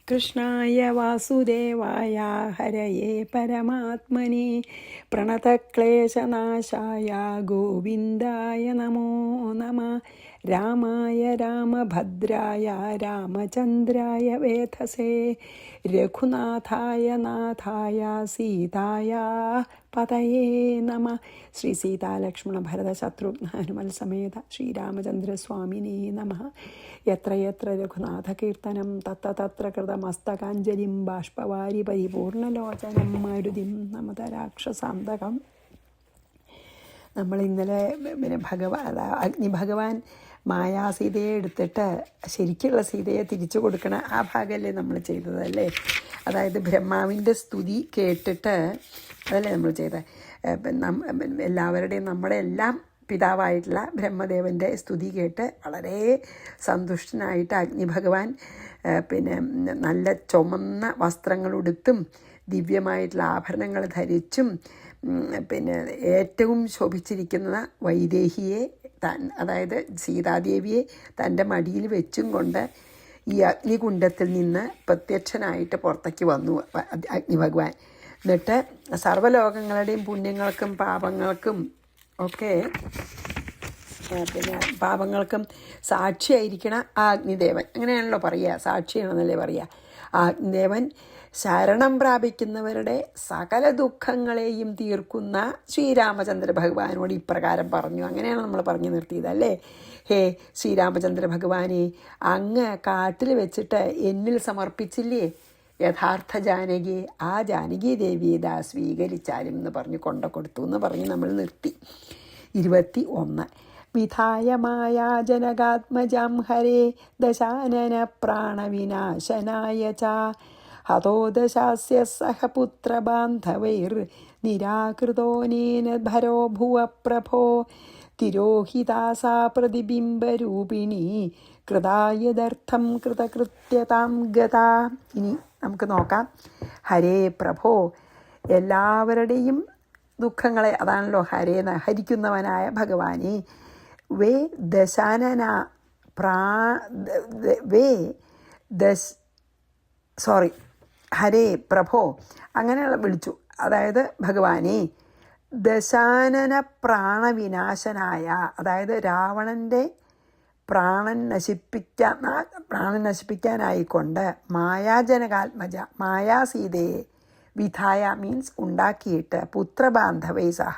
കൃഷ്ണായ വാസുദേവായ ഹരയേ പരമാത്മനെ പ്രണതക്ലേശനാശായ ഗോവിന്ദായ നമോ നമഃ. രാമായ രാമഭദ്രായ രാമചന്ദ്രായ വേധസേ രഘുനാഥായ നാഥായ സീതായ പതയേ നമഃ. ശ്രീ സീതാലക്ഷ്മണ ഭരത ശത്രുഘ്ന ഹനുമൽ സമേത ശ്രീരാമചന്ദ്രസ്വാമിനേ നമഃ. യത്ര യത്ര രഘുനാഥകീർത്തനം തത്ര തത്ര കൃതമസ്തകാഞ്ജലിം ബാഷ്പവാരി പരിപൂർണലോചനം മാരുതിം നമത രാക്ഷസാന്തകം. നമ്മൾ ഇന്നലെ അഗ്നിഭഗവാൻ മായാസീതയെ എടുത്തിട്ട് ശരിക്കുള്ള സീതയെ തിരിച്ചു കൊടുക്കണ ആ ഭാഗമല്ലേ നമ്മൾ ചെയ്തതല്ലേ. അതായത് ബ്രഹ്മാവിൻ്റെ സ്തുതി കേട്ടിട്ട് അതല്ലേ നമ്മൾ ചെയ്തത്. എല്ലാവരുടെയും നമ്മുടെ എല്ലാം പിതാവായിട്ടുള്ള ബ്രഹ്മദേവൻ്റെ സ്തുതി കേട്ട് വളരെ സന്തുഷ്ടനായിട്ട് അഗ്നിഭഗവാൻ നല്ല ചുമന്ന വസ്ത്രങ്ങളുടുത്തും ദിവ്യമായിട്ടുള്ള ആഭരണങ്ങൾ ധരിച്ചും ഏറ്റവും ശോഭിച്ചിരിക്കുന്ന വൈദേഹിയെ അതായത് സീതാദേവിയെ തൻ്റെ മടിയിൽ വെച്ചും കൊണ്ട് ഈ അഗ്നികുണ്ഡത്തിൽ നിന്ന് പ്രത്യക്ഷനായിട്ട് പുറത്തേക്ക് വന്നു അഗ്നിഭഗവാൻ. എന്നിട്ട് സർവ്വലോകങ്ങളുടെയും പുണ്യങ്ങൾക്കും പാപങ്ങൾക്കും ഒക്കെ പാപങ്ങൾക്കും സാക്ഷിയായിരിക്കണ ആ അഗ്നിദേവൻ, അങ്ങനെയാണല്ലോ പറയുക, സാക്ഷിയാണെന്നല്ലേ പറയുക. ആ അഗ്നിദേവൻ ശരണം പ്രാപിക്കുന്നവരുടെ സകല ദുഃഖങ്ങളെയും തീർക്കുന്ന ശ്രീരാമചന്ദ്ര ഭഗവാനോട് ഇപ്രകാരം പറഞ്ഞു. അങ്ങനെയാണ് നമ്മൾ പറഞ്ഞു നിർത്തിയത് അല്ലേ. ഹേ ശ്രീരാമചന്ദ്ര ഭഗവാനെ, അങ്ങ് കാട്ടിൽ വെച്ചിട്ട് എന്നിൽ സമർപ്പിച്ചില്ലേ യഥാർത്ഥ ജാനകിയെ, ആ ജാനകി ദേവിയെ ഇതാ സ്വീകരിച്ചാലും എന്ന് പറഞ്ഞു കൊടുത്തു എന്ന് പറഞ്ഞ് നമ്മൾ നിർത്തി. 21 വിധായ മായാജനകാത്മജാം ഹരേ ദശാനന പ്രാണവിനാശനായ ച ഹതോ ദശാസ്യ സഹ പുത്രബാന്ധവൈർ നിരാകൃതോനേന ഭരോ ഭുവ പ്രഭോ തിരോഹിതാസാ പ്രതിബിംബരൂപിണി കൃതായദർത്ഥം കൃതകൃത്യതാം ഗതാ. ഇനി നമുക്ക് നോക്കാം. ഹരേ പ്രഭോ, എല്ലാവരുടെയും ദുഃഖങ്ങളെ, അതാണല്ലോ ഹരേ ഹരിക്കുന്നവനായ ഭഗവാനെ. വേ ദശാനന ഹരേ പ്രഭോ അങ്ങനെയുള്ള വിളിച്ചു. അതായത് ഭഗവാനെ ദശാനന പ്രാണവിനാശനായ, അതായത് രാവണൻ്റെ പ്രാണൻ നശിപ്പിക്കാനായിക്കൊണ്ട് മായാജനകാത്മജ മായാസീതയെ വിധായ മീൻസ് ഉണ്ടാക്കിയിട്ട് പുത്രബാന്ധവൈ സഹ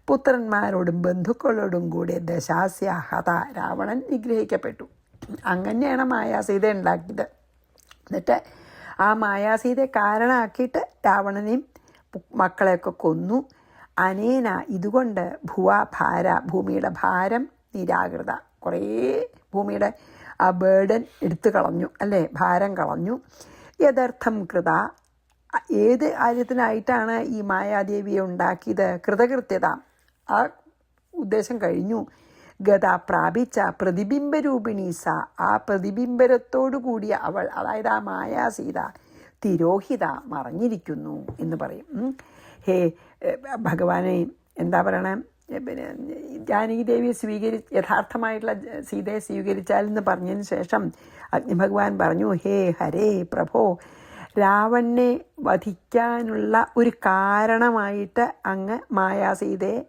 പുത്രന്മാരോടും ബന്ധുക്കളോടും കൂടെ ദശാസ്യ ഹത രാവണൻ നിഗ്രഹിക്കപ്പെട്ടു. അങ്ങനെയാണ് മായാസീത ഉണ്ടാക്കിയത്. എന്നിട്ട് ആ മായാസീതയെ കാരണമാക്കിയിട്ട് രാവണനെയും മക്കളെയൊക്കെ കൊന്നു. അനേന ഇതുകൊണ്ട് ഭൂമിയുടെ ഭാരം നിരാകൃത, കുറേ ഭൂമിയുടെ ആ ബേർഡൻ എടുത്തു കളഞ്ഞു അല്ലേ, ഭാരം കളഞ്ഞു. യഥർത്ഥം കൃത, ഏത് കാര്യത്തിനായിട്ടാണ് ഈ മായാദേവിയെ ഉണ്ടാക്കിയത്? കൃതകൃത്യത, ആ ഉദ്ദേശം കഴിഞ്ഞു. ഗത പ്രാപിച്ച പ്രതിബിംബരൂപിണി സ, ആ പ്രതിബിംബരത്തോടു കൂടിയ അവൾ, അതായത് ആ മായാസീത തിരോഹിത മറഞ്ഞിരിക്കുന്നു എന്ന് പറയും. ഹേ ഭഗവാനെ, എന്താ പറയണേ, ജാനകി ദേവിയെ യഥാർത്ഥമായിട്ടുള്ള സീതയെ സ്വീകരിച്ചാലെന്ന് പറഞ്ഞതിന് ശേഷം അഗ്നിഭഗവാൻ പറഞ്ഞു, ഹേ ഹരേ പ്രഭോ, രാവണനെ വധിക്കാനുള്ള ഒരു കാരണമായിട്ട് അങ്ങ് മായാസീതയെ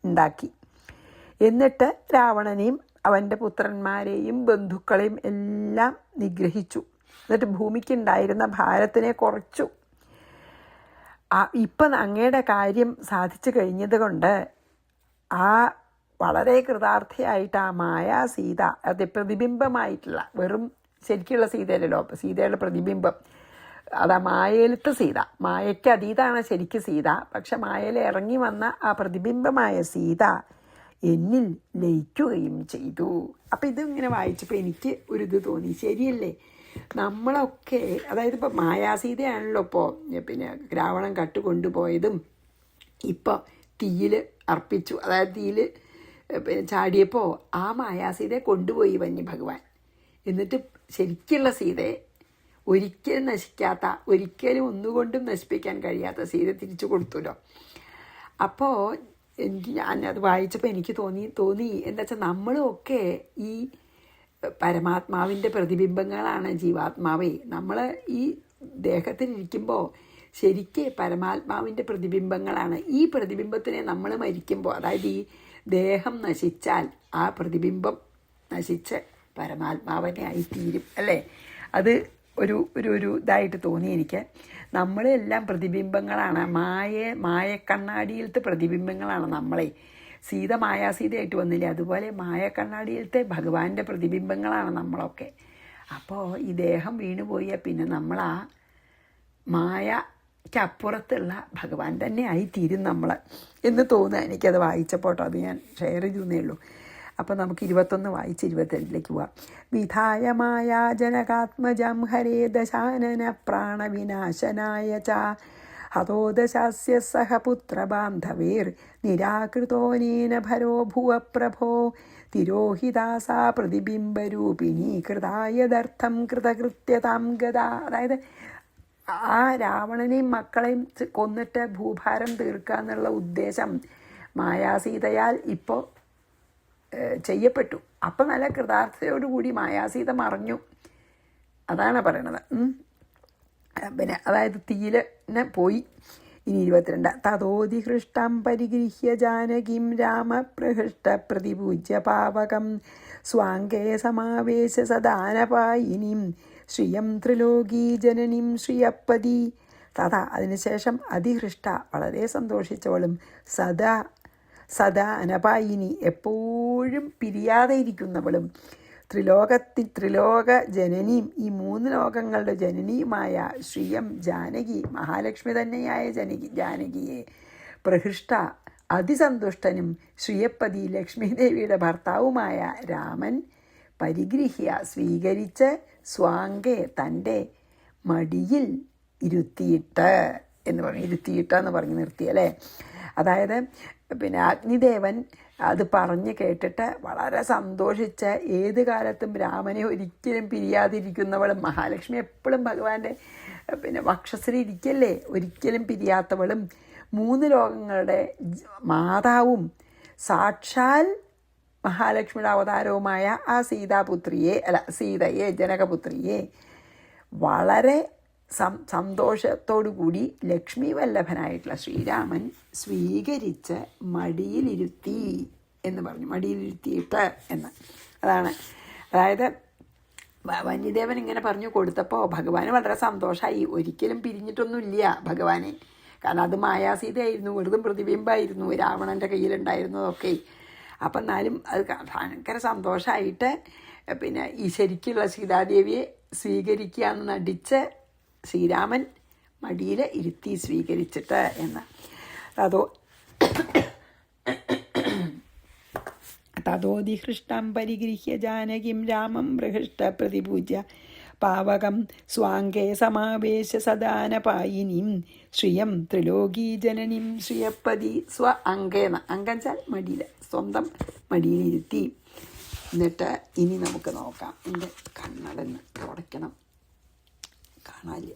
ഉണ്ടാക്കി. എന്നിട്ട് രാവണനെയും അവൻ്റെ പുത്രന്മാരെയും ബന്ധുക്കളെയും എല്ലാം നിഗ്രഹിച്ചു. എന്നിട്ട് ഭൂമിക്കുണ്ടായിരുന്ന ഭാരത്തിനെ കുറച്ചു. ഇപ്പം അങ്ങയുടെ കാര്യം സാധിച്ചു കഴിഞ്ഞത് കൊണ്ട് ആ വളരെ കൃതാർത്ഥയായിട്ട് ആ മായാസീത, അത് പ്രതിബിംബമായിട്ടുള്ള, വെറും ശരിക്കുള്ള സീതയല്ലല്ലോ, സീതയുടെ പ്രതിബിംബം, അതാ മായയിലത്തെ സീത, മായയ്ക്ക് അതീതാണ് ശരിക്കും സീത. പക്ഷെ മായയിൽ ഇറങ്ങി വന്ന ആ പ്രതിബിംബമായ സീത എന്നിൽ ലയിക്കുകയും ചെയ്തു. അപ്പം ഇതിങ്ങനെ വായിച്ചപ്പോൾ എനിക്ക് ഒരിത് തോന്നി, ശരിയല്ലേ, നമ്മളൊക്കെ, അതായത് ഇപ്പോൾ മായാസീതയാണല്ലോ ഇപ്പോൾ രാവണൻ കട്ടുകൊണ്ടുപോയതും ഇപ്പോൾ തീയിൽ അർപ്പിച്ചു, അതായത് തീയിൽ ചാടിയപ്പോൾ ആ മായാസീതയെ കൊണ്ടുപോയി വന്യഭഗവാൻ. എന്നിട്ട് ശരിക്കുള്ള സീതയെ, ഒരിക്കലും നശിക്കാത്ത, ഒരിക്കലും ഒന്നുകൊണ്ടും നശിപ്പിക്കാൻ കഴിയാത്ത സീത തിരിച്ചു കൊടുത്തല്ലോ. അപ്പോൾ ഞാനത് വായിച്ചപ്പോൾ എനിക്ക് തോന്നി എന്താ വെച്ചാൽ നമ്മളുമൊക്കെ ഈ പരമാത്മാവിൻ്റെ പ്രതിബിംബങ്ങളാണ് ജീവാത്മാവേ. നമ്മൾ ഈ ദേഹത്തിലിരിക്കുമ്പോൾ ശരിക്ക് പരമാത്മാവിൻ്റെ പ്രതിബിംബങ്ങളാണ്. ഈ പ്രതിബിംബത്തിനെ നമ്മൾ മരിക്കുമ്പോൾ, അതായത് ഈ ദേഹം നശിച്ചാൽ ആ പ്രതിബിംബം നശിച്ച് പരമാത്മാവിനെ ആയിത്തീരും അല്ലേ? അത് ഒരു ഒരു ഒരു ഇതായിട്ട് തോന്നി എനിക്ക്. നമ്മളെല്ലാം പ്രതിബിംബങ്ങളാണ്. മായക്കണ്ണാടിയിലത്തെ പ്രതിബിംബങ്ങളാണ് നമ്മളെ. സീത മായാസീതയായിട്ട് വന്നില്ലേ, അതുപോലെ മായക്കണ്ണാടിയിലത്തെ ഭഗവാന്റെ പ്രതിബിംബങ്ങളാണ് നമ്മളൊക്കെ. അപ്പോൾ ഈ ദേഹം വീണുപോയാൽ പിന്നെ നമ്മൾ ആ മായക്കപ്പുറത്തുള്ള ഭഗവാൻ തന്നെ ആയിത്തീരും നമ്മൾ എന്ന് തോന്നുക. എനിക്കത് വായിച്ചപ്പോട്ടോ, അത് ഞാൻ ഷെയർ ചെയ്തേ ഉള്ളൂ. അപ്പം നമുക്ക് 21 വായിച്ച് 22 പോവാം. വിധായ മായാ ജനകാത്മജം ഹരേ ദശാനന പ്രാണവിനാശനായ ച ഹതോദശാസ്യ സഹ പുത്രബാന്ധവേർ നിരാകൃതോനേന ഭരോ ഭുവ പ്രഭോ തിരോഹിതാസാ പ്രതിബിംബരൂപിണി കൃതായദർത്ഥം കൃതകൃത്യതാം ഗതാ. അതായത് ആ രാവണനെയും മക്കളെയും കൊന്നിട്ട് ഭൂഭാരം തീർക്കുക എന്നുള്ള ഉദ്ദേശം മായാസീതയാൽ ഇപ്പോൾ ചെയ്യപ്പെട്ടു. അപ്പം നല്ല കൃതാർത്ഥതയോടുകൂടി മായാസീത മറഞ്ഞു. അതാണ് പറയണത്. പിന്നെ അതായത് തീയിലെ പോയി. ഇനി 22. തതോധിഹൃഷ്ടം പരിഗൃഹ്യ ജാനകിം രാമപ്രഹൃഷ്ട പ്രതിപൂജ്യ പാവകം സ്വാംഗേ സമാവേശ സദാനപായിനിം ശ്രിയം ത്രിലോകീ ജനനിം ശ്രിയപ്പതി തഥാ. അതിനുശേഷം അതിഹൃഷ്ട വളരെ സന്തോഷിച്ചവളും സദാ അനപായിനി എപ്പോഴും പിരിയാതെ ഇരിക്കുന്നവളും ത്രിലോക ജനനിയും ഈ 3 ലോകങ്ങളുടെ ജനനിയുമായ ശ്രീയം ജാനകി മഹാലക്ഷ്മി തന്നെയായ ജാനകിയെ പ്രഹൃഷ്ട അതിസന്തുഷ്ടനും ശ്രീയപ്പതി ലക്ഷ്മി ദേവിയുടെ ഭർത്താവുമായ രാമൻ പരിഗൃഹ്യ സ്വീകരിച്ച് സ്വാംഗെ തൻ്റെ മടിയിൽ ഇരുത്തിയിട്ട് എന്ന് പറഞ്ഞു. ഇരുത്തിയിട്ടെന്ന് പറഞ്ഞ് നിർത്തി അല്ലേ? അതായത് പിന്നെ അഗ്നിദേവൻ അത് പറഞ്ഞ് കേട്ടിട്ട് വളരെ സന്തോഷിച്ച് ഏത് കാലത്തും രാമനെ ഒരിക്കലും പിരിയാതിരിക്കുന്നവളും, മഹാലക്ഷ്മി എപ്പോഴും ഭഗവാന്റെ പിന്നെ വക്ഷസ്സിൽ ഇരിക്കല്ലേ, ഒരിക്കലും പിരിയാത്തവളും 3 ലോകങ്ങളുടെ മാതാവും സാക്ഷാൽ മഹാലക്ഷ്മിയുടെ അവതാരവുമായ ആ സീതയെ ജനകപുത്രിയെ വളരെ സന്തോഷത്തോടുകൂടി ലക്ഷ്മി വല്ലഭനായിട്ടുള്ള ശ്രീരാമൻ സ്വീകരിച്ച് മടിയിലിരുത്തി എന്ന് പറഞ്ഞു. മടിയിലിരുത്തിയിട്ട് എന്ന് അതാണ്. അതായത് വന്യദേവൻ ഇങ്ങനെ പറഞ്ഞു കൊടുത്തപ്പോൾ ഭഗവാന് വളരെ സന്തോഷമായി. ഒരിക്കലും പിരിഞ്ഞിട്ടൊന്നുമില്ല ഭഗവാനെ. കാരണം അത് മായാസീതയായിരുന്നു, വെറുതും പ്രതിബിംബമായിരുന്നു രാവണൻ്റെ കയ്യിലുണ്ടായിരുന്നതൊക്കെ. അപ്പം എന്നാലും അത് ഭയങ്കര സന്തോഷമായിട്ട് പിന്നെ ഈ ശരിക്കുള്ള സീതാദേവിയെ സ്വീകരിക്കുക എന്ന് നടിച്ച് ശ്രീരാമൻ മടിയിൽ ഇരുത്തി സ്വീകരിച്ചിട്ട് എന്ന്. തതോധിഹൃഷ്ടം പരിഗൃഹ്യ ജാനകിം രാമം ബൃഹഷ്ട പ്രതിപൂജ്യ പാവകം സ്വാംഗേ സമാവേശ സദാനപായിനിം ശ്രിയം ത്രിലോകീ ജനനിം ശ്രിയപ്പതി അങ്കേന. അങ്കം വെച്ചാൽ മടിയിൽ, സ്വന്തം മടിയിലിരുത്തി. എന്നിട്ട് ഇനി നമുക്ക് നോക്കാം. എൻ്റെ കണ്ണടന്ന് തുടയ്ക്കണം, കാണാല്.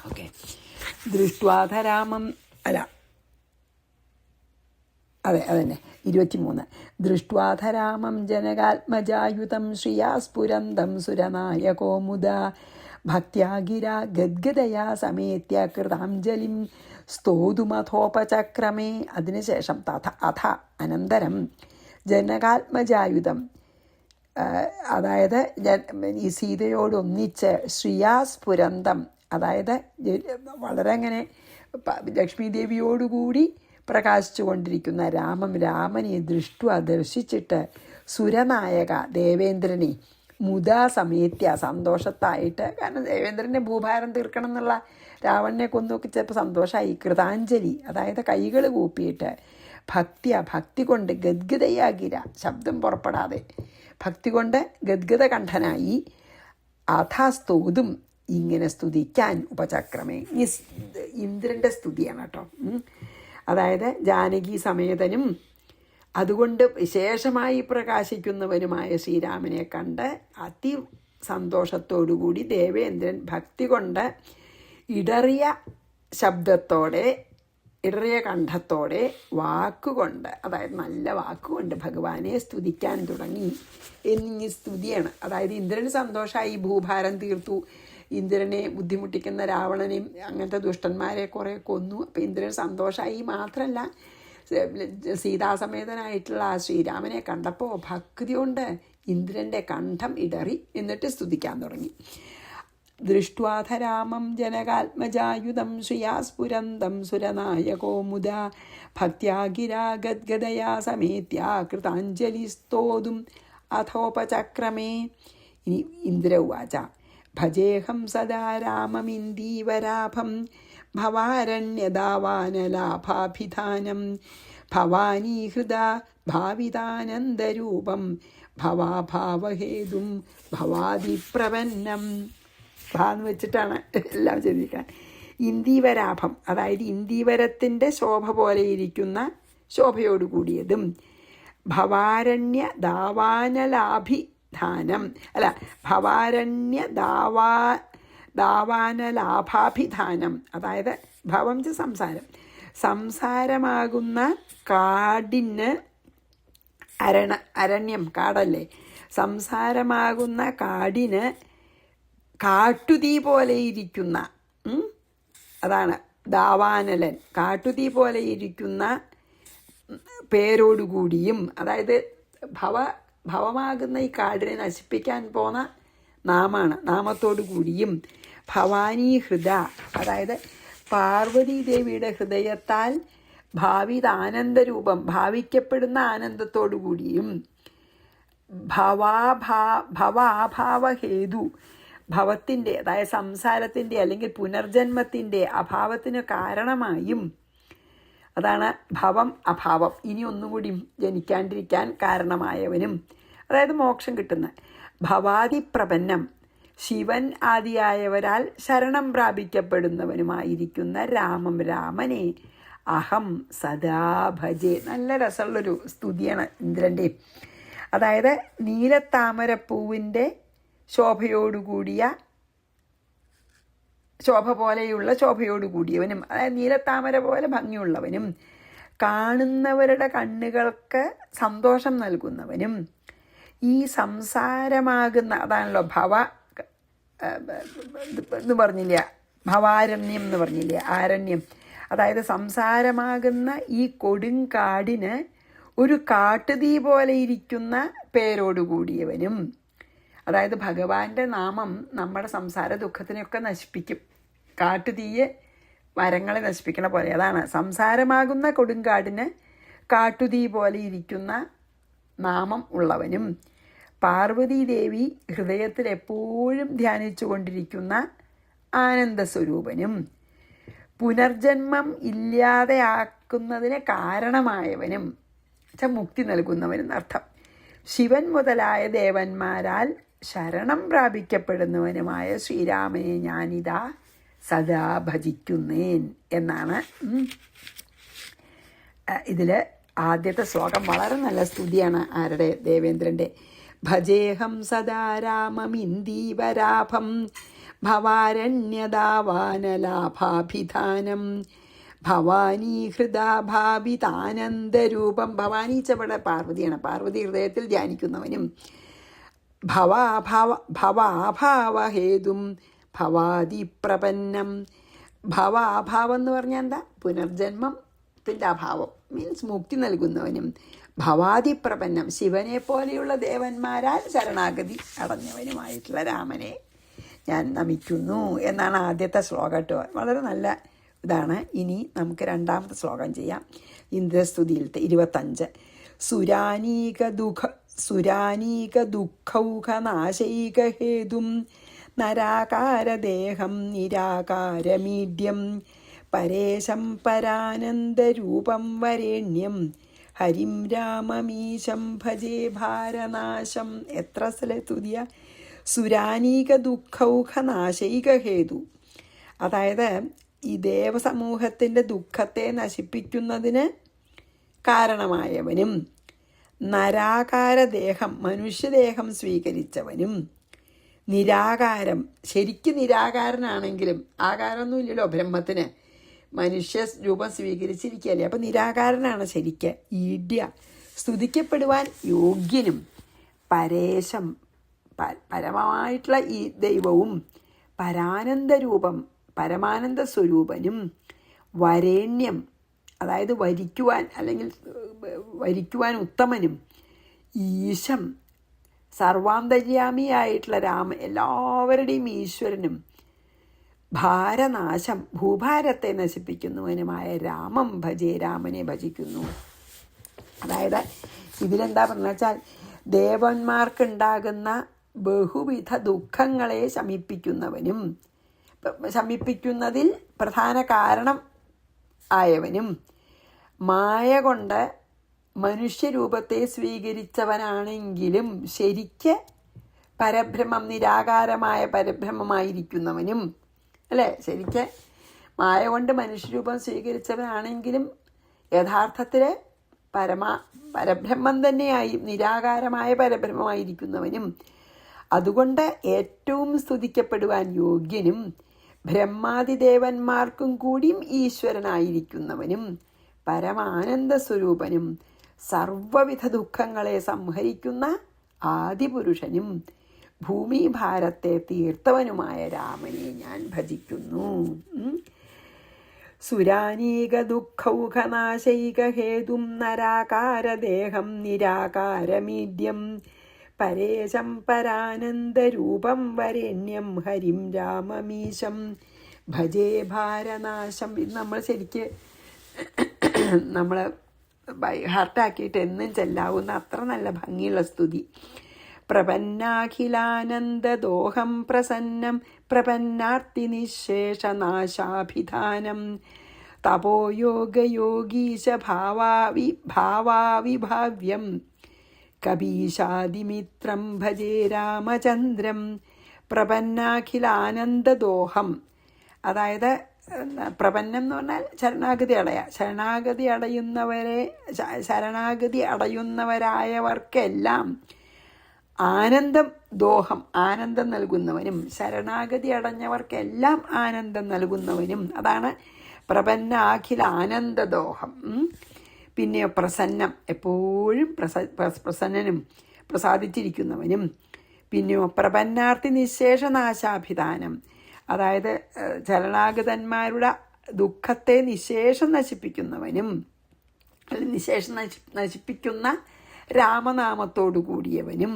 ഓക്കെ. ദൃഷ്ട്വാധരാമം അതന്നെ 23. ദൃഷ്ട്വാധരാമം ജനകാത്മജായുതം ശ്രിയാസ്ഫുരന്തം സുരനായകോ മുദാ ഭക്ത്യാ ഗിരാ ഗദ്ഗദയാ സമേത്യ കൃതാഞ്ജലിം സ്തോതുമഥോപചക്രമേ. അതിനുശേഷം അനന്തരം ജനകാത്മജായുധം, അതായത് ഈ സീതയോടൊന്നിച്ച് ശ്രിയാസ്ഫുരന്തം, അതായത് വളരെ അങ്ങനെ ലക്ഷ്മി ദേവിയോടുകൂടി പ്രകാശിച്ചു കൊണ്ടിരിക്കുന്ന രാമനെ ദർശിച്ചിട്ട് സുരനായക ദേവേന്ദ്രനെ മുദാ സമേത്യ സന്തോഷത്തായിട്ട്, കാരണം ദേവേന്ദ്രൻ്റെ ഭൂഭാരം തീർക്കണം എന്നുള്ള രാവണനെ കൊന്നൊക്കെ ചിലപ്പോൾ സന്തോഷമായി. കൃതാഞ്ജലി, അതായത് കൈകൾ കൂപ്പിയിട്ട് ഭക്തി കൊണ്ട് ഗദ്ഗതയാകിര, ശബ്ദം പുറപ്പെടാതെ ഭക്തി കൊണ്ട് ഗദ്ഗത കണ്ഠനായി സ്തോതും ഇങ്ങനെ സ്തുതിക്കാൻ ഉപചക്രമേ. ഇന്ദ്രൻ്റെ സ്തുതിയാണ് കേട്ടോ. അതായത് ജാനകി സമേതനും അതുകൊണ്ട് വിശേഷമായി പ്രകാശിക്കുന്നവനുമായ ശ്രീരാമനെ കണ്ട് അതി സന്തോഷത്തോടുകൂടി ദേവേന്ദ്രൻ ഭക്തി കൊണ്ട് ഇടറിയ ശബ്ദത്തോടെ ഇടറിയ കണ്ഠത്തോടെ വാക്കുകൊണ്ട്, അതായത് നല്ല വാക്കുകൊണ്ട് ഭഗവാനെ സ്തുതിക്കാൻ തുടങ്ങി എന്നിങ്ങി സ്തുതിയാണ്. അതായത് ഇന്ദ്രന് സന്തോഷമായി, ഭൂഭാരം തീർത്തു, ഇന്ദ്രനെ ബുദ്ധിമുട്ടിക്കുന്ന രാവണനെയും അങ്ങനത്തെ ദുഷ്ടന്മാരെ കുറേ കൊന്നു. അപ്പം ഇന്ദ്രന് സന്തോഷമായി. മാത്രമല്ല സീതാസമേതനായിട്ടുള്ള ആ ശ്രീരാമനെ കണ്ടപ്പോൾ ഭക്തി കൊണ്ട് ഇന്ദ്രൻ്റെ കണ്ഠം ഇടറി, എന്നിട്ട് സ്തുതിക്കാൻ തുടങ്ങി. ദൃഷ്ട്വാഥ രാമം ജനകാത്മജായുധം ശ്രിയാ സ്ഫുരന്തം സുരനായകോ മുദാ ഭക്ത്യാ ഗിരാ ഗദ്ഗദയാ സമേത്യ കൃതാഞ്ജലിസ്തോതും അഥോപചക്രമേ. ഇനി ഇന്ദ്ര ഉവാച ഭജേഹം സദാ രാമമിന്ദീവരാഭം ഭവാരണ്യദാവാനലാഭാഭിധാനം ഭവാനീഹൃദാ ഭാവിതാനന്ദരൂപം ഭവാഭാവഹേതും ഭവാദിപ്രപന്നം. ഭാന്ന് വെച്ചിട്ടാണ് എല്ലാം ചെയ്തിരിക്കുന്നത്. ഇന്ദീവരാഭം, അതായത് ഇന്ദീവരത്തിൻ്റെ ശോഭ പോലെ ഇരിക്കുന്ന, ശോഭയോടുകൂടിയതും, ഭവാരണ്യ ദാവാനലാഭിധാനം ഭവാരണ്യ ദാവാനലാഭാഭിധാനം, അതായത് ഭവം ച സംസാരം, സംസാരമാകുന്ന കാടിന് അരണ്യം കാടല്ലേ, സംസാരമാകുന്ന കാടിന് കാട്ടുതീ പോലെ ഇരിക്കുന്ന, അതാണ് ദാവാനലൻ, കാട്ടുതീ പോലെ ഇരിക്കുന്ന പേരോടുകൂടിയും, അതായത് ഭവമാകുന്ന ഈ കാടിനെ നശിപ്പിക്കാൻ പോന്ന നാമാണ്, നാമത്തോടു കൂടിയും, ഭവാനി ഹൃദ, അതായത് പാർവതീദേവിയുടെ ഹൃദയത്താൽ ഭാവിത ആനന്ദരൂപം, ഭാവിക്കപ്പെടുന്ന ആനന്ദത്തോടു കൂടിയും, ഭവാഭാവഹേതു, ഭവത്തിൻ്റെ, അതായത് സംസാരത്തിൻ്റെ അല്ലെങ്കിൽ പുനർജന്മത്തിൻ്റെ അഭാവത്തിന് കാരണമായും, അതാണ് ഭവം അഭാവം, ഇനി ഒന്നുകൂടി ജനിക്കാണ്ടിരിക്കാൻ കാരണമായവനും, അതായത് മോക്ഷം കിട്ടുന്ന, ഭവാദിപ്രപന്നം, ശിവൻ ആദിയായവരാൽ ശരണം പ്രാപിക്കപ്പെടുന്നവനുമായിരിക്കുന്ന രാമനെ അഹം സദാ ഭജേ. നല്ല രസമുള്ളൊരു സ്തുതിയാണ് ഇന്ദ്രൻ്റെ. അതായത് നീലത്താമരപ്പൂവിൻ്റെ ശോഭയോടുകൂടിയ, ശോഭ പോലെയുള്ള ശോഭയോടുകൂടിയവനും, അതായത് നീലത്താമര പോലെ ഭംഗിയുള്ളവനും, കാണുന്നവരുടെ കണ്ണുകൾക്ക് സന്തോഷം നൽകുന്നവനും, ഈ സംസാരമാകുന്ന, അതാണല്ലോ എന്ന് പറഞ്ഞില്ല, ഭവാരണ്യം എന്ന് പറഞ്ഞില്ലേ, ആരണ്യം, അതായത് സംസാരമാകുന്ന ഈ കൊടുങ്കാടിന് ഒരു കാട്ടുതീ പോലെ ഇരിക്കുന്ന പേരോടുകൂടിയവനും, അതായത് ഭഗവാന്റെ നാമം നമ്മുടെ സംസാര ദുഃഖത്തിനെയൊക്കെ നശിപ്പിക്കും. കാട്ടുതീയെ മരങ്ങളെ നശിപ്പിക്കണ പോലെ, അതാണ് സംസാരമാകുന്ന കൊടുങ്കാടിന് കാട്ടുതീ പോലെ ഇരിക്കുന്ന നാമം ഉള്ളവനും, പാർവതീദേവി ഹൃദയത്തിൽ എപ്പോഴും ധ്യാനിച്ചു കൊണ്ടിരിക്കുന്ന ആനന്ദസ്വരൂപനും, പുനർജന്മം ഇല്ലാതെയാക്കുന്നതിന് കാരണമായവനും, മുക്തി നൽകുന്നവനും അർത്ഥം. ശിവൻ മുതലായ ദേവന്മാരാൽ ശരണം പ്രാപിക്കപ്പെടുന്നവനുമായ ശ്രീരാമനെ ഞാനിതാ സദാ ഭജിക്കുന്നേൻ എന്നാണ് ഇതിൽ ആദ്യത്തെ ശ്ലോകം. വളരെ നല്ല സ്തുതിയാണ്. ആരുടെ? ദേവേന്ദ്രൻ്റെ. ഭജേഹം സദാ രാമമിന്ദീവരാഭം ഭവാരണ്യദാവാനലാഭാഭിധാനം ഭവാനി ഹൃദാഭാവിതാനന്ദരൂപം. ഭവാനി ചവിടെ പാർവതിയാണ്. പാർവതി ഹൃദയത്തിൽ ധ്യാനിക്കുന്നവനും, ഭവാഭാവഹേതും ഭവാദിപ്രപന്നം. ഭവാഭാവം എന്ന് പറഞ്ഞാൽ എന്താ? പുനർജന്മത്തിൻ്റെ അഭാവം, മീൻസ് മുക്തി നൽകുന്നവനും, ഭവാദിപ്രപന്നം ശിവനെ പോലെയുള്ള ദേവന്മാരാൽ ശരണാഗതി അടഞ്ഞവനുമായിട്ടുള്ള രാമനെ ഞാൻ നമിക്കുന്നു എന്നാണ് ആദ്യത്തെ ശ്ലോകം കേട്ടോ. വളരെ നല്ല ഇതാണ്. ഇനി നമുക്ക് രണ്ടാമത്തെ ശ്ലോകം ചെയ്യാം. ഇന്ദ്രസ്തുതിയിലത്തെ 25. സുരാനീക ദുഃഖൗഘനാശൈകഹേതും നരാകാരദേഹം നിരാകാരമീഡ്യം പരേശം പരാനന്ദരൂപം വരേണ്യം ഹരിം രാമമീശം ഭജേ ഭാരനാശം. എത്ര സ്ഥലത്തുതിയ സുരാനീക ദുഃഖൗഘനാശൈകഹേതു, അതായത് ഈ ദേവസമൂഹത്തിൻ്റെ ദുഃഖത്തെ നശിപ്പിക്കുന്നതിന് കാരണമായവനും, നരാകാരദേഹം മനുഷ്യദേഹം സ്വീകരിച്ചവനും, നിരാകാരം ശരിക്കും നിരാകാരനാണെങ്കിലും ആകാരമൊന്നുമില്ലല്ലോ ബ്രഹ്മത്തിന്, മനുഷ്യ രൂപം സ്വീകരിച്ചിരിക്കുകയല്ലേ. അപ്പം നിരാകാരനാണ് ശരിക്ക്. ഈഡ്യ സ്തുതിക്കപ്പെടുവാൻ യോഗ്യനും പരേശം പരമമായിട്ടുള്ള ഈ ദൈവവും പരാനന്ദ രൂപം പരമാനന്ദ സ്വരൂപനും വരേണ്യം അതായത് വരിക്കുവാൻ അല്ലെങ്കിൽ വരിക്കുവാൻ ഉത്തമനും ഈശം സർവാന്തര്യാമിയായിട്ടുള്ള രാമൻ എല്ലാവരുടെയും ഈശ്വരനും ഭാരനാശം ഭൂഭാരത്തെ നശിപ്പിക്കുന്നവനുമായ രാമം ഭജേ രാമനെ ഭജിക്കുന്നു. അതായത് ഇതിലെന്താ പറഞ്ഞു വെച്ചാൽ ദേവന്മാർക്കുണ്ടാകുന്ന ബഹുവിധ ദുഃഖങ്ങളെ ശമിപ്പിക്കുന്നതിൽ പ്രധാന കാരണം ആയവനും മായ കൊണ്ട് മനുഷ്യരൂപത്തെ സ്വീകരിച്ചവനാണെങ്കിലും ശരിക്ക് പരബ്രഹ്മം നിരാകാരമായ പരബ്രഹ്മമായിരിക്കുന്നവനും അല്ലേ. ശരിക്ക് മായ കൊണ്ട് മനുഷ്യരൂപം സ്വീകരിച്ചവനാണെങ്കിലും യഥാർത്ഥത്തിൽ പരബ്രഹ്മം തന്നെയായി നിരാകാരമായ പരബ്രഹ്മമായിരിക്കുന്നവനും അതുകൊണ്ട് ഏറ്റവും സ്തുതിക്കപ്പെടുവാൻ യോഗ്യനും ബ്രഹ്മാദിദേവന്മാർക്കും കൂടിയും ഈശ്വരനായിരിക്കുന്നവനും പരമാനന്ദ സ്വരൂപനും സർവവിധ ദുഃഖങ്ങളെ സംഹരിക്കുന്ന ആദിപുരുഷനും ഭൂമിഭാരത്തെ തീർത്തവനുമായ രാമനെ ഞാൻ ഭജിക്കുന്നു. സുരാനീക ദുഃഖൗഘനാശൈക ഹേതും നരാകാരദേഹം നിരാകാരമീഡ്യം പരേശം പരാനന്ദരൂപം വരേണ്യം ഹരിം രാമമീശം ഭജേ ഭാരനാശം. ഇത് നമ്മൾ ശരിക്ക് നമ്മൾ ഹാർട്ടാക്കിയിട്ട് എന്നും ചെല്ലാവുന്ന അത്ര നല്ല ഭംഗിയുള്ള സ്തുതി. പ്രപന്നാഖിലാനന്ദദോഹം പ്രസന്നം പ്രപന്നാർത്തി നിശേഷനാശാഭിധാനം തപോയോഗയോഗീശ ഭാവാവിഭാവ്യം കപീശാദിമിത്രം ഭജേ രാമചന്ദ്രം. പ്രപന്നാഖിലാനന്ദദോഹം അതായത് പ്രപന്നം എന്ന് പറഞ്ഞാൽ ശരണാഗതി അടയുന്നവരായവർക്കെല്ലാം ആനന്ദം ദോഹം ആനന്ദം നൽകുന്നവനും ശരണാഗതി അടഞ്ഞവർക്കെല്ലാം ആനന്ദം നൽകുന്നവനും അതാണ് പ്രപന്നാഖില ആനന്ദദോഹം. പിന്നെ പ്രസന്നം എപ്പോഴും പ്രസന്നനും പ്രസാദിച്ചിരിക്കുന്നവനും. പിന്നെയോ പ്രപന്നാർത്ഥി നിശേഷനാശാഭിധാനം അതായത് ശരണാഗതന്മാരുടെ ദുഃഖത്തെ നിശേഷം നശിപ്പിക്കുന്നവനും നിശേഷം നശിപ്പിക്കുന്ന രാമനാമത്തോടു കൂടിയവനും.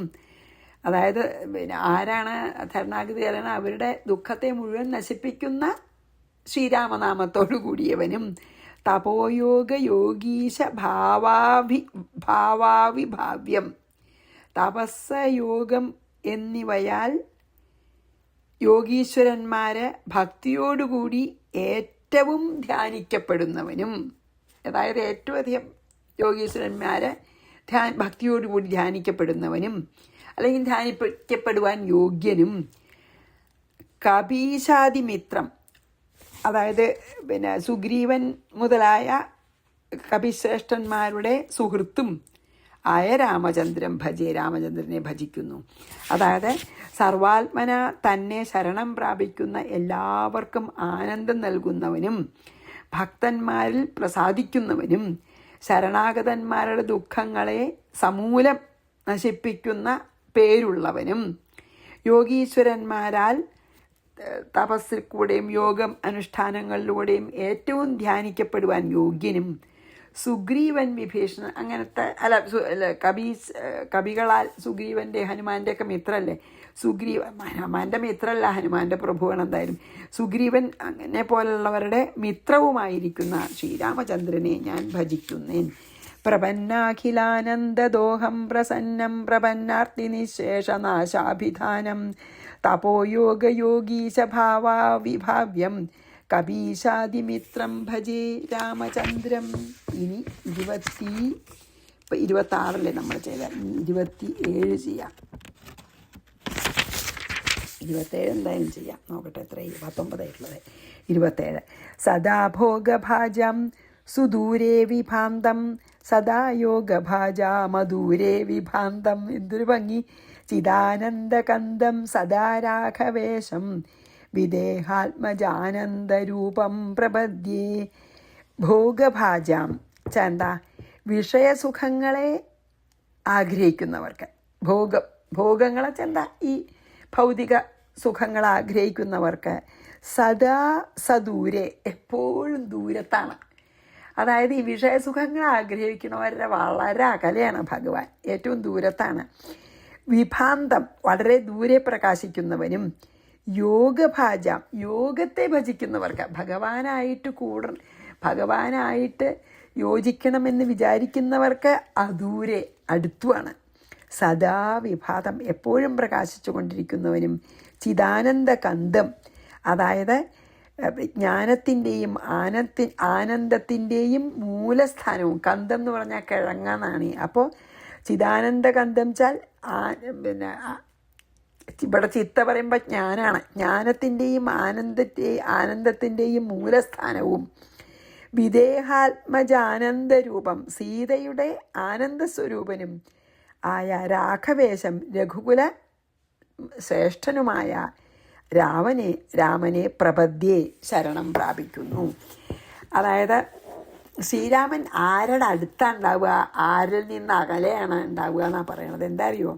അതായത് പിന്നെ ആരാണ് ശരണാഗതികാരാണ് അവരുടെ ദുഃഖത്തെ മുഴുവൻ നശിപ്പിക്കുന്ന ശ്രീരാമനാമത്തോടു കൂടിയവനും. തപോയോഗ യോഗീശ ഭാവാവിഭാവ്യം തപസ് യോഗം എന്നിവയാൽ യോഗീശ്വരന്മാര് ഭക്തിയോടുകൂടി ഏറ്റവും ധ്യാനിക്കപ്പെടുന്നവനും. അതായത് ഏറ്റവും അധികം യോഗീശ്വരന്മാര് ഭക്തിയോടുകൂടി ധ്യാനിക്കപ്പെടുന്നവനും അല്ലെങ്കിൽ ധ്യാനിക്കപ്പെടുവാൻ യോഗ്യനും. കപീശാദിമിത്രം അതായത് പിന്നെ സുഗ്രീവൻ മുതലായ കപിശ്രേഷ്ഠന്മാരുടെ സുഹൃത്തും ആയ രാമചന്ദ്രൻ ഭജേ രാമചന്ദ്രനെ ഭജിക്കുന്നു. അതായത് സർവാത്മന തന്നെ ശരണം പ്രാപിക്കുന്ന എല്ലാവർക്കും ആനന്ദം നൽകുന്നവനും ഭക്തന്മാരിൽ പ്രസാദിക്കുന്നവനും ശരണാഗതന്മാരുടെ ദുഃഖങ്ങളെ സമൂലം നശിപ്പിക്കുന്ന പേരുള്ളവനും യോഗീശ്വരന്മാരാൽ തപസ്സിൽ കൂടെയും യോഗം അനുഷ്ഠാനങ്ങളിലൂടെയും ഏറ്റവും ധ്യാനിക്കപ്പെടുവാൻ യോഗ്യനും. സുഗ്രീവൻ വിഭീഷണൻ അങ്ങനത്തെ കവികളാൽ സുഗ്രീവൻ്റെ ഹനുമാൻ്റെ ഒക്കെ മിത്രല്ലേ. ഹനുമാൻ്റെ മിത്രമല്ല, ഹനുമാൻ്റെ പ്രഭുവാണ്. എന്തായാലും സുഗ്രീവൻ അങ്ങനെ പോലുള്ളവരുടെ മിത്രവുമായിരിക്കുന്ന ശ്രീരാമചന്ദ്രനെ ഞാൻ ഭജിക്കുന്നേൻ. പ്രപന്നാഖിലാനന്ദദോഹം പ്രസന്നം പ്രപന്നാർത്തി നിശേഷനാശാഭിധാനം തപോയോഗയോഗീശ ഭാവാവിഭാവ്യം കപീശാദിമിത്രം ഭജേ രാമചന്ദ്രം. ഇനി 26 നമ്മൾ ചെയ്ത 27 ചെയ്യാം. 27 എന്തായാലും ചെയ്യാം. നോക്കട്ടെ എത്ര 19 ആയിട്ടുള്ളത്. 27 സദാ ഭോഗഭാജം സുദൂരേ വിഭാന്തം സദാ യോഗഭാജ മധൂരേ വിഭാന്തം. എന്തൊരു ഭംഗി. ചിദാനന്ദകന്ദം സദാ രാഘവേശം വിദേഹാത്മജാനന്ദരൂപം പ്രപദ്യേ. ഭോഗഭാജാം എന്താ, വിഷയസുഖങ്ങളെ ആഗ്രഹിക്കുന്നവർക്ക്, ഭോഗങ്ങളെ ചെന്താ ഈ ഭൗതിക സുഖങ്ങൾ ആഗ്രഹിക്കുന്നവർക്ക് സദാ സദൂരെ, എപ്പോഴും ദൂരത്താണ്. അതായത് ഈ വിഷയസുഖങ്ങൾ ആഗ്രഹിക്കുന്നവരുടെ വളരെ അകലെയാണ് ഭഗവാൻ, ഏറ്റവും ദൂരത്താണ്. വിഭാന്തം, വളരെ ദൂരെ പ്രകാശിക്കുന്നവനും. യോഗഭാജാം, യോഗത്തെ ഭജിക്കുന്നവർക്ക്, ഭഗവാനായിട്ട് യോജിക്കണമെന്ന് വിചാരിക്കുന്നവർക്ക് അദൂരെ, അടുത്തുമാണ്. സദാ വിഭാതം, എപ്പോഴും പ്രകാശിച്ചു കൊണ്ടിരിക്കുന്നവനും. ചിദാനന്ദ കന്ദം, അതായത് ജ്ഞാനത്തിൻ്റെയും ആനന്ദത്തിൻ്റെയും മൂലസ്ഥാനവും. കന്ദം എന്ന് പറഞ്ഞാൽ കിഴങ്ങാന്നാണ്. അപ്പോൾ ചിദാനന്ദ കന്ദം വെച്ചാൽ ഇവിടെ ചിത്ത പറയുമ്പോൾ ജ്ഞാനാണ്. ജ്ഞാനത്തിൻ്റെയും ആനന്ദത്തിൻ്റെയും മൂലസ്ഥാനവും. വിദേഹാത്മജാനന്ദരൂപം, സീതയുടെ ആനന്ദസ്വരൂപനും ആയ രാഘവേശം, രഘുകുല ശ്രേഷ്ഠനുമായ രാമനെ പ്രപദ്യേ, ശരണം പ്രാപിക്കുന്നു. അതായത് ശ്രീരാമൻ ആരുടെ അടുത്താണ് ഉണ്ടാവുക, ആരിൽ നിന്ന് അകലെയാണ് ഉണ്ടാവുക എന്നാണ് പറയണത്. എന്താ അറിയോ,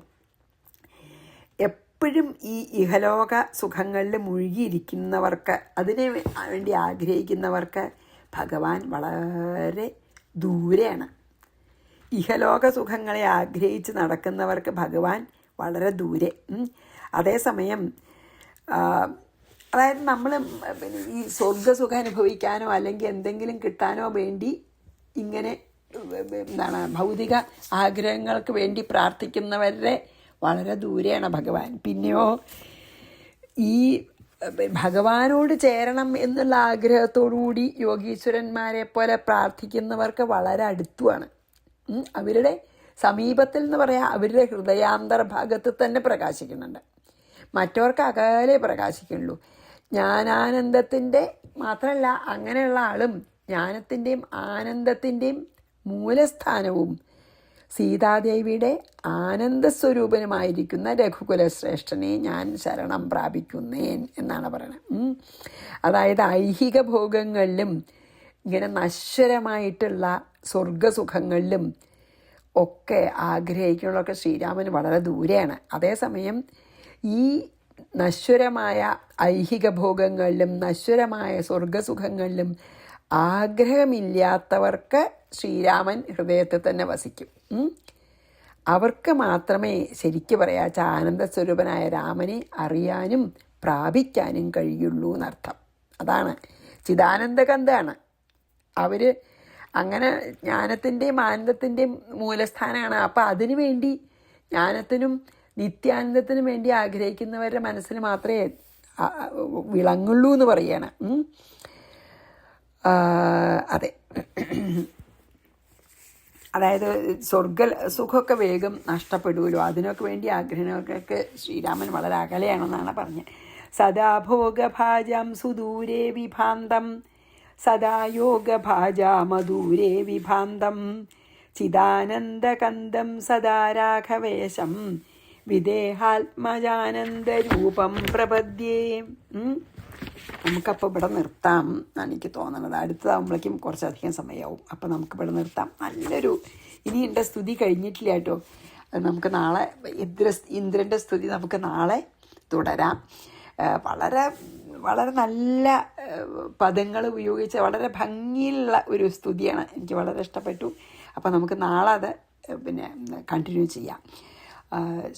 എപ്പോഴും ഈ ഇഹലോക സുഖങ്ങളിൽ മുഴുകിയിരിക്കുന്നവർക്ക്, അതിനെ വേണ്ടി ആഗ്രഹിക്കുന്നവർക്ക് ഭഗവാൻ വളരെ ദൂരെയാണ്. ഇഹലോക സുഖങ്ങളെ ആഗ്രഹിച്ച് നടക്കുന്നവർക്ക് ഭഗവാൻ വളരെ ദൂരെ. അതേസമയം അതായത് നമ്മൾ ഈ സ്വർഗസുഖം അനുഭവിക്കാനോ അല്ലെങ്കിൽ എന്തെങ്കിലും കിട്ടാനോ വേണ്ടി ഇങ്ങനെ ഭൗതിക ആഗ്രഹങ്ങൾക്ക് വേണ്ടി പ്രാർത്ഥിക്കുന്നവരുടെ വളരെ ദൂരെയാണ് ഭഗവാൻ. പിന്നെയോ ഈ ഭഗവാനോട് ചേരണം എന്നുള്ള ആഗ്രഹത്തോടുകൂടി യോഗീശ്വരന്മാരെ പോലെ പ്രാർത്ഥിക്കുന്നവർക്ക് വളരെ അടുത്തുമാണ്. അവരുടെ സമീപത്തിൽ എന്ന് പറയാം, അവരുടെ ഹൃദയാന്തർഭാഗത്ത് തന്നെ പ്രകാശിക്കുന്നുണ്ട്. മറ്റവർക്ക് അകലെ പ്രകാശിക്കുള്ളൂ. ജ്ഞാനാനന്ദത്തിൻ്റെ മാത്രമല്ല, അങ്ങനെയുള്ള ആളും ജ്ഞാനത്തിൻ്റെയും ആനന്ദത്തിൻ്റെയും മൂലസ്ഥാനവും സീതാദേവിയുടെ ആനന്ദസ്വരൂപനുമായിരിക്കുന്ന രഘുകുലശ്രേഷ്ഠനെ ഞാൻ ശരണം പ്രാപിക്കുന്നേൻ എന്നാണ് പറയുന്നത്. അതായത് ഐഹിക ഭോഗങ്ങളിലും ഇങ്ങനെ നശ്വരമായിട്ടുള്ള സ്വർഗസുഖങ്ങളിലും ഒക്കെ ആഗ്രഹിക്കുന്നതൊക്കെ ശ്രീരാമന് വളരെ ദൂരെയാണ്. അതേസമയം ഈ നശ്വരമായ ഐഹിക ഭോഗങ്ങളിലും നശ്വരമായ സ്വർഗസുഖങ്ങളിലും ആഗ്രഹമില്ലാത്തവർക്ക് ശ്രീരാമൻ ഹൃദയത്തിൽ തന്നെ വസിക്കും. അവർക്ക് മാത്രമേ ശരിക്കും പറയാച്ച ആനന്ദസ്വരൂപനായ രാമനെ അറിയാനും പ്രാപിക്കാനും കഴിയുള്ളൂ എന്നർത്ഥം. അതാണ് ചിദാനന്ദകന്ധാണ്. അവർ അങ്ങനെ ജ്ഞാനത്തിൻ്റെയും ആനന്ദത്തിൻ്റെയും മൂലസ്ഥാനമാണ്. അപ്പം അതിനു വേണ്ടി ജ്ഞാനത്തിനും നിത്യാനന്ദത്തിനും വേണ്ടി ആഗ്രഹിക്കുന്നവരുടെ മനസ്സിന് മാത്രമേ വിളങ്ങുള്ളൂ എന്ന് പറയാണ്. അതെ, അതായത് സുഖമൊക്കെ വേഗം നഷ്ടപ്പെടുമല്ലോ, അതിനൊക്കെ വേണ്ടി ആഗ്രഹങ്ങൾക്ക് ശ്രീരാമൻ വളരെ അകലെയാണെന്നാണ് പറഞ്ഞത്. സദാ ഭോഗഭാജാം സുദൂരേ വിഭാന്തം, സദാ യോഗഭാജാമദൂരേ വിഭാന്തം, ചിദാനന്ദകന്ദം സദാ രാഘവേശം, വിദേഹാത്മജാനന്ദരൂപം പ്രപദ്യേ. നമുക്കപ്പോൾ ഇവിടെ നിർത്താം എന്നാണ് എനിക്ക് തോന്നുന്നത്. അടുത്തതാകുമ്പോഴേക്കും കുറച്ചധികം സമയമാവും. അപ്പോൾ നമുക്കിവിടെ നിർത്താം. ഇനിയുണ്ട് സ്തുതി കഴിഞ്ഞിട്ടില്ല കേട്ടോ. അത് നമുക്ക് നാളെ ഇന്ദ്രൻ്റെ സ്തുതി നമുക്ക് നാളെ തുടരാം. വളരെ വളരെ നല്ല പദങ്ങൾ ഉപയോഗിച്ച് വളരെ ഭംഗിയുള്ള ഒരു സ്തുതിയാണ്. എനിക്ക് വളരെ ഇഷ്ടപ്പെട്ടു. അപ്പോൾ നമുക്ക് നാളെ അത് കണ്ടിന്യൂ ചെയ്യാം.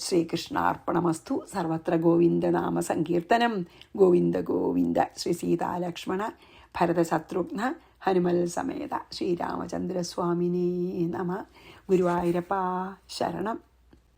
ശ്രീകൃഷ്ണാർപ്പണമസ്തു. സർവത്ര ഗോവിന്ദനാമ സങ്കീർത്തനം. ഗോവിന്ദ ഗോവിന്ദ. ശ്രീ സീതാലക്ഷ്മണ ഭരതശത്രുഘ്ന ഹനുമൽ സമേത ശ്രീരാമചന്ദ്രസ്വാമിനേ നമ. ഗുരുവായൂരപ്പ ശരണം.